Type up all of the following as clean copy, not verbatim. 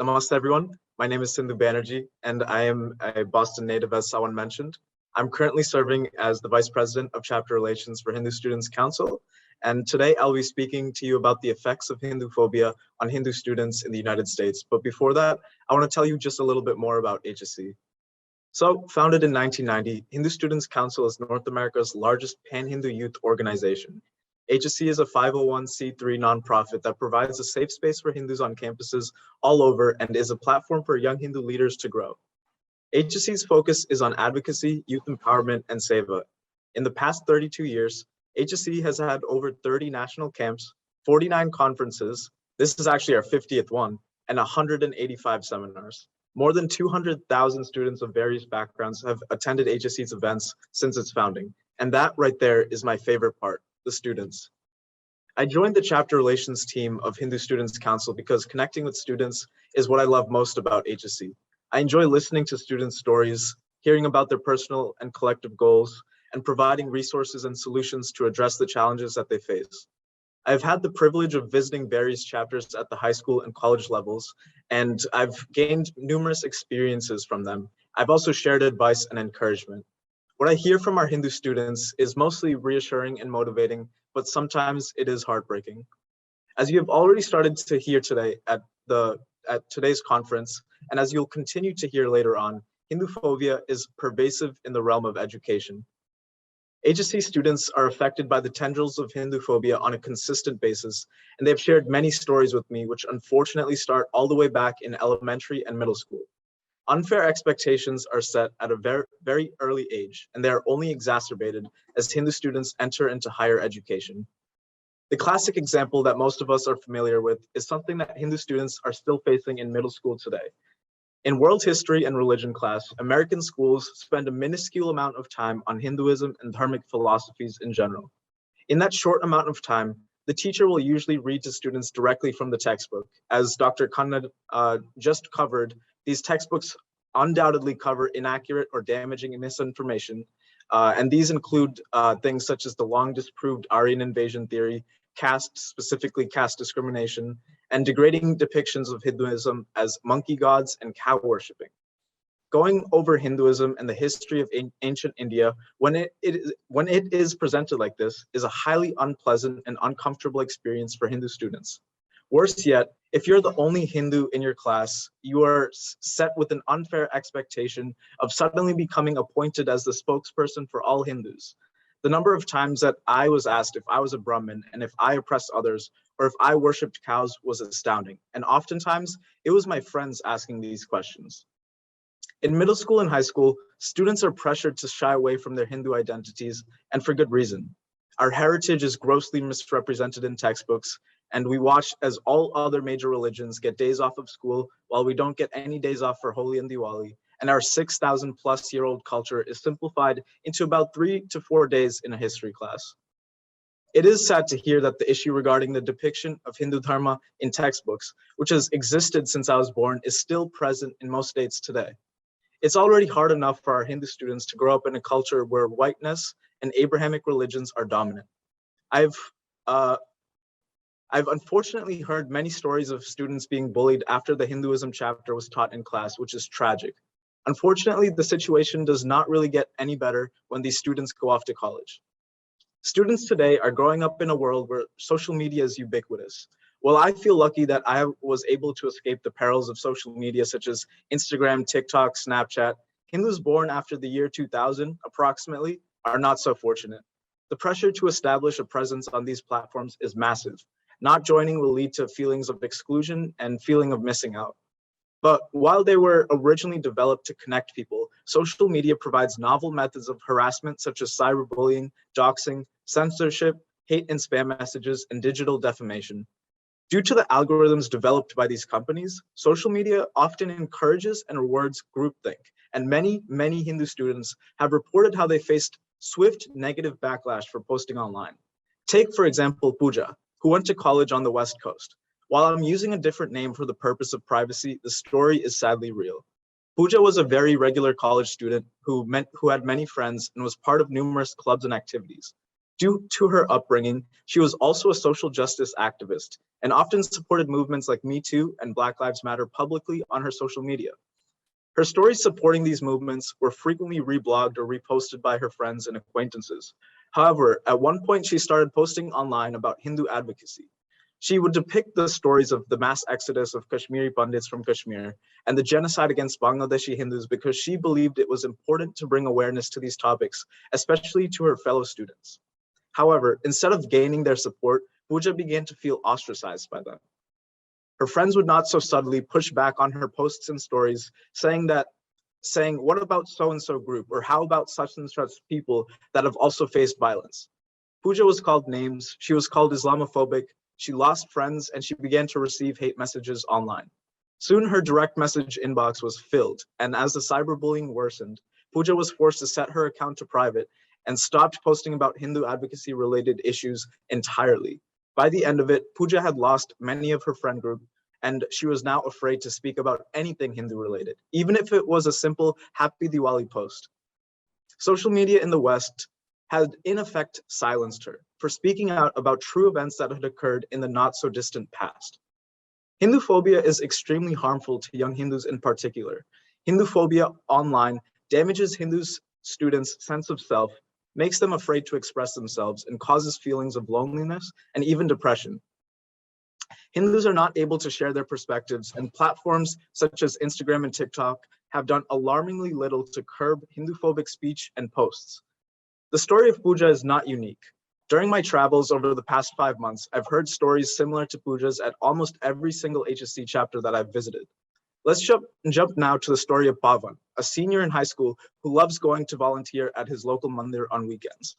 Namaste, everyone. My name is Sindhu Banerjee, and I am a Boston native, as someone mentioned. I'm currently serving as the Vice President of Chapter Relations for Hindu Students Council, and today I'll be speaking to you about the effects of Hinduphobia on Hindu students in the United States. But before that, I want to tell you just a little bit more about HSC. So, founded in 1990, Hindu Students Council is North America's largest pan-Hindu youth organization. HSC is a 501c3 nonprofit that provides a safe space for Hindus on campuses all over and is a platform for young Hindu leaders to grow. HSC's focus is on advocacy, youth empowerment, and seva. In the past 32 years, HSC has had over 30 national camps, 49 conferences, this is actually our 50th one, and 185 seminars. More than 200,000 students of various backgrounds have attended HSC's events since its founding. And that right there is my favorite part. The students. I joined the chapter relations team of Hindu Students Council because connecting with students is what I love most about HSC. I enjoy listening to students' stories, hearing about their personal and collective goals, and providing resources and solutions to address the challenges that they face. I've had the privilege of visiting various chapters at the high school and college levels, and I've gained numerous experiences from them. I've also shared advice and encouragement. What I hear from our Hindu students is mostly reassuring and motivating, but sometimes it is heartbreaking. As you have already started to hear today at today's conference, and as you'll continue to hear later on, Hinduphobia is pervasive in the realm of education. HSC students are affected by the tendrils of Hinduphobia on a consistent basis, and they've shared many stories with me, which unfortunately start all the way back in elementary and middle school. Unfair expectations are set at a very, very early age, and they are only exacerbated as Hindu students enter into higher education. The classic example that most of us are familiar with is something that Hindu students are still facing in middle school today. In world history and religion class, American schools spend a minuscule amount of time on Hinduism and dharmic philosophies in general. In that short amount of time, the teacher will usually read to students directly from the textbook. As Dr. Kannad just covered, these textbooks undoubtedly cover inaccurate or damaging misinformation, and these include things such as the long disproved Aryan invasion theory, caste, specifically caste discrimination, and degrading depictions of Hinduism as monkey gods and cow worshipping. Going over Hinduism and the history of ancient India, when it is presented like this, is a highly unpleasant and uncomfortable experience for Hindu students. Worse yet, if you're the only Hindu in your class, you are set with an unfair expectation of suddenly becoming appointed as the spokesperson for all Hindus. The number of times that I was asked if I was a Brahmin and if I oppressed others or if I worshipped cows was astounding. And oftentimes, it was my friends asking these questions. In middle school and high school, students are pressured to shy away from their Hindu identities, and for good reason. Our heritage is grossly misrepresented in textbooks, and we watch as all other major religions get days off of school while we don't get any days off for Holi and Diwali, and our 6,000 plus year old culture is simplified into about 3 to 4 days in a history class. It is sad to hear that the issue regarding the depiction of Hindu dharma in textbooks, which has existed since I was born, is still present in most states today. It's already hard enough for our Hindu students to grow up in a culture where whiteness and Abrahamic religions are dominant. I've unfortunately heard many stories of students being bullied after the Hinduism chapter was taught in class, which is tragic. Unfortunately, the situation does not really get any better when these students go off to college. Students today are growing up in a world where social media is ubiquitous. Well, I feel lucky that I was able to escape the perils of social media such as Instagram, TikTok, Snapchat. Hindus born after the year 2000, approximately, are not so fortunate. The pressure to establish a presence on these platforms is massive. Not joining will lead to feelings of exclusion and feeling of missing out. But while they were originally developed to connect people, social media provides novel methods of harassment such as cyberbullying, doxing, censorship, hate and spam messages, and digital defamation. Due to the algorithms developed by these companies, social media often encourages and rewards groupthink, and many Hindu students have reported how they faced swift negative backlash for posting online. Take, for example, Pooja, who went to college on the West Coast. While I'm using a different name for the purpose of privacy, the story is sadly real. Pooja was a very regular college student who had many friends and was part of numerous clubs and activities. Due to her upbringing, she was also a social justice activist and often supported movements like Me Too and Black Lives Matter publicly on her social media. Her stories supporting these movements were frequently reblogged or reposted by her friends and acquaintances. However, at one point she started posting online about Hindu advocacy. She would depict the stories of the mass exodus of Kashmiri Pandits from Kashmir and the genocide against Bangladeshi Hindus because she believed it was important to bring awareness to these topics, especially to her fellow students. However, instead of gaining their support, Pooja began to feel ostracized by them. Her friends would not so subtly push back on her posts and stories, saying, what about so-and-so group? Or how about such and such people that have also faced violence? Pooja was called names, she was called Islamophobic, she lost friends, and she began to receive hate messages online. Soon her direct message inbox was filled, and as the cyberbullying worsened, Pooja was forced to set her account to private and stopped posting about Hindu advocacy related issues entirely. By the end of it, Pooja had lost many of her friend group, and she was now afraid to speak about anything Hindu related, even if it was a simple Happy Diwali post. Social media in the West had in effect silenced her for speaking out about true events that had occurred in the not so distant past. Hinduphobia is extremely harmful to young Hindus in particular. Hinduphobia online damages Hindus' students' sense of self, makes them afraid to express themselves, and causes feelings of loneliness and even depression. Hindus are not able to share their perspectives, and platforms such as Instagram and TikTok have done alarmingly little to curb Hinduphobic speech and posts. The story of Pooja is not unique. During my travels over the past 5 months, I've heard stories similar to Pooja's at almost every single HSC chapter that I've visited. Let's jump now to the story of Pavan, a senior in high school who loves going to volunteer at his local mandir on weekends.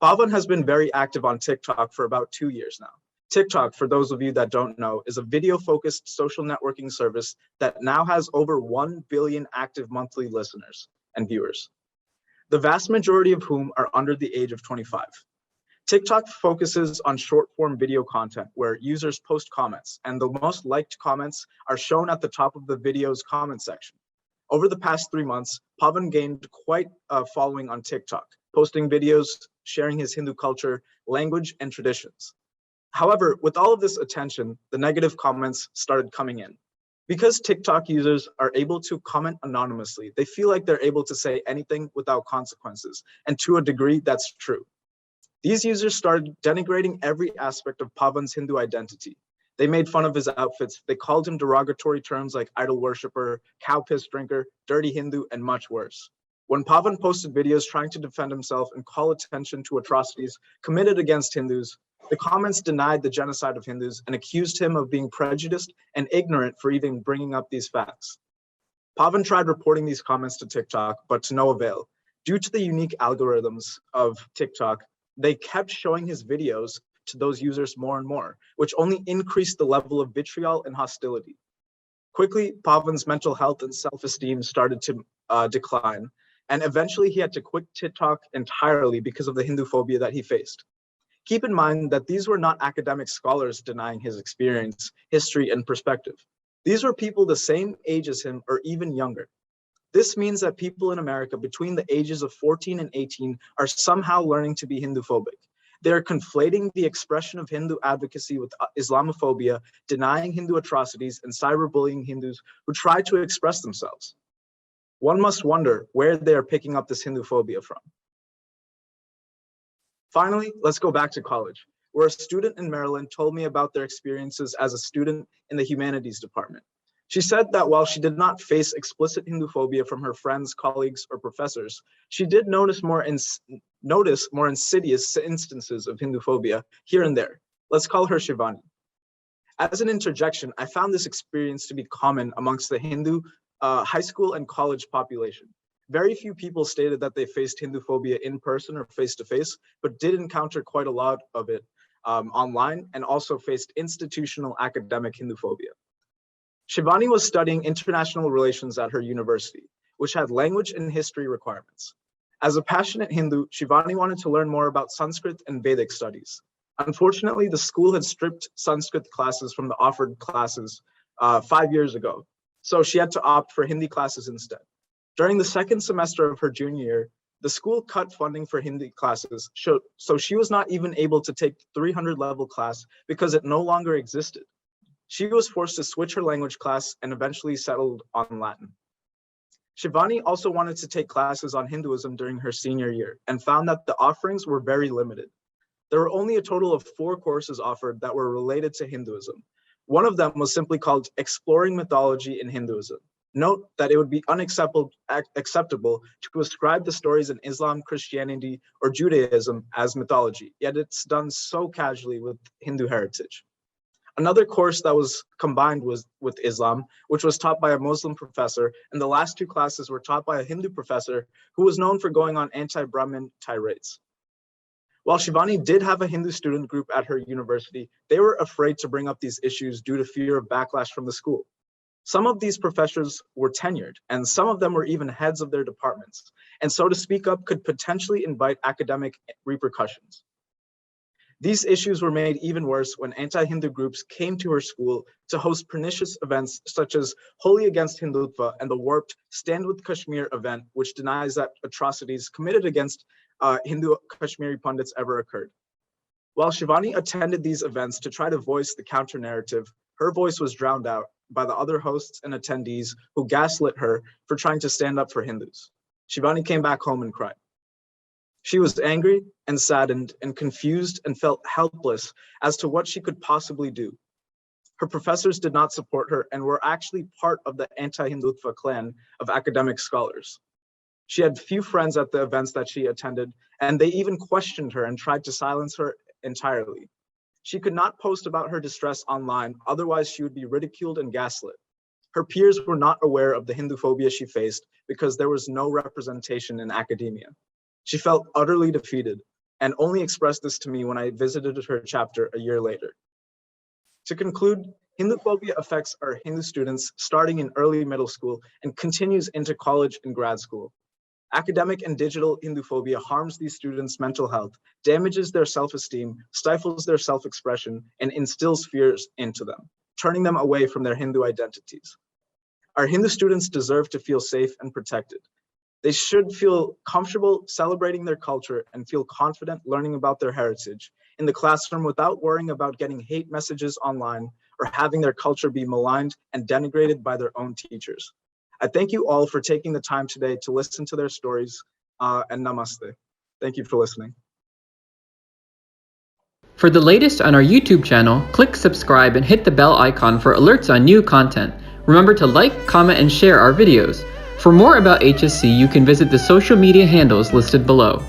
Pavan has been very active on TikTok for about 2 years now. TikTok, for those of you that don't know, is a video-focused social networking service that now has over 1 billion active monthly listeners and viewers, the vast majority of whom are under the age of 25. TikTok focuses on short-form video content where users post comments, and the most liked comments are shown at the top of the video's comment section. Over the past 3 months, Pavan gained quite a following on TikTok, posting videos, sharing his Hindu culture, language, and traditions. However, with all of this attention, the negative comments started coming in. Because TikTok users are able to comment anonymously, they feel like they're able to say anything without consequences, and to a degree, that's true. These users started denigrating every aspect of Pavan's Hindu identity. They made fun of his outfits, they called him derogatory terms like idol worshiper, cow piss drinker, dirty Hindu, and much worse. When Pavan posted videos trying to defend himself and call attention to atrocities committed against Hindus, the comments denied the genocide of Hindus and accused him of being prejudiced and ignorant for even bringing up these facts. Pavan tried reporting these comments to TikTok, but to no avail. Due to the unique algorithms of TikTok, they kept showing his videos to those users more and more, which only increased the level of vitriol and hostility. Quickly, Pavan's mental health and self-esteem started to decline, and eventually he had to quit TikTok entirely because of the Hinduphobia that he faced. Keep in mind that these were not academic scholars denying his experience, history, and perspective. These were people the same age as him or even younger. This means that people in America between the ages of 14 and 18 are somehow learning to be Hinduphobic. They're conflating the expression of Hindu advocacy with Islamophobia, denying Hindu atrocities, and cyberbullying Hindus who try to express themselves. One must wonder where they are picking up this Hinduphobia from. Finally, let's go back to college, where a student in Maryland told me about their experiences as a student in the humanities department. She said that while she did not face explicit Hinduphobia from her friends, colleagues, or professors, she did notice more insidious instances of Hinduphobia here and there. Let's call her Shivani. As an interjection, I found this experience to be common amongst the Hindu high school and college population. Very few people stated that they faced Hinduphobia in person or face-to-face, but did encounter quite a lot of it online and also faced institutional academic Hinduphobia. Shivani was studying international relations at her university, which had language and history requirements. As a passionate Hindu, Shivani wanted to learn more about Sanskrit and Vedic studies. Unfortunately, the school had stripped Sanskrit classes from the offered classes 5 years ago, so she had to opt for Hindi classes instead. During the second semester of her junior year, The school cut funding for Hindi classes, so she was not even able to take 300 level class because it no longer existed. She was forced to switch her language class and eventually settled on Latin. Shivani also wanted to take classes on Hinduism during her senior year and found that the offerings were very limited. There were only a total of 4 courses offered that were related to Hinduism. One of them was simply called Exploring Mythology in Hinduism. Note that it would be acceptable to ascribe the stories in Islam, Christianity, or Judaism as mythology, yet it's done so casually with Hindu heritage. Another course that was combined was with Islam, which was taught by a Muslim professor, and the last 2 classes were taught by a Hindu professor who was known for going on anti-Brahmin tirades. While Shivani did have a Hindu student group at her university, they were afraid to bring up these issues due to fear of backlash from the school. Some of these professors were tenured, and some of them were even heads of their departments, and so to speak up could potentially invite academic repercussions. These issues were made even worse when anti-Hindu groups came to her school to host pernicious events such as Holi Against Hindutva and the warped Stand with Kashmir event, which denies that atrocities committed against Hindu Kashmiri Pandits ever occurred. While Shivani attended these events to try to voice the counter-narrative, her voice was drowned out by the other hosts and attendees who gaslit her for trying to stand up for Hindus. Shivani came back home and cried. She was angry and saddened and confused and felt helpless as to what she could possibly do. Her professors did not support her and were actually part of the anti-Hindutva clan of academic scholars. She had few friends at the events that she attended, and they even questioned her and tried to silence her entirely. She could not post about her distress online, otherwise she would be ridiculed and gaslit. Her peers were not aware of the Hinduphobia she faced because there was no representation in academia. She felt utterly defeated and only expressed this to me when I visited her chapter a year later. To conclude, Hinduphobia affects our Hindu students starting in early middle school and continues into college and grad school. Academic and digital Hinduphobia harms these students' mental health, damages their self-esteem, stifles their self-expression, and instills fears into them, turning them away from their Hindu identities. Our Hindu students deserve to feel safe and protected. They should feel comfortable celebrating their culture and feel confident learning about their heritage in the classroom without worrying about getting hate messages online or having their culture be maligned and denigrated by their own teachers. I thank you all for taking the time today to listen to their stories, and namaste. Thank you for listening. For the latest on our YouTube channel, click subscribe and hit the bell icon for alerts on new content. Remember to like, comment, and share our videos. For more about HSC, you can visit the social media handles listed below.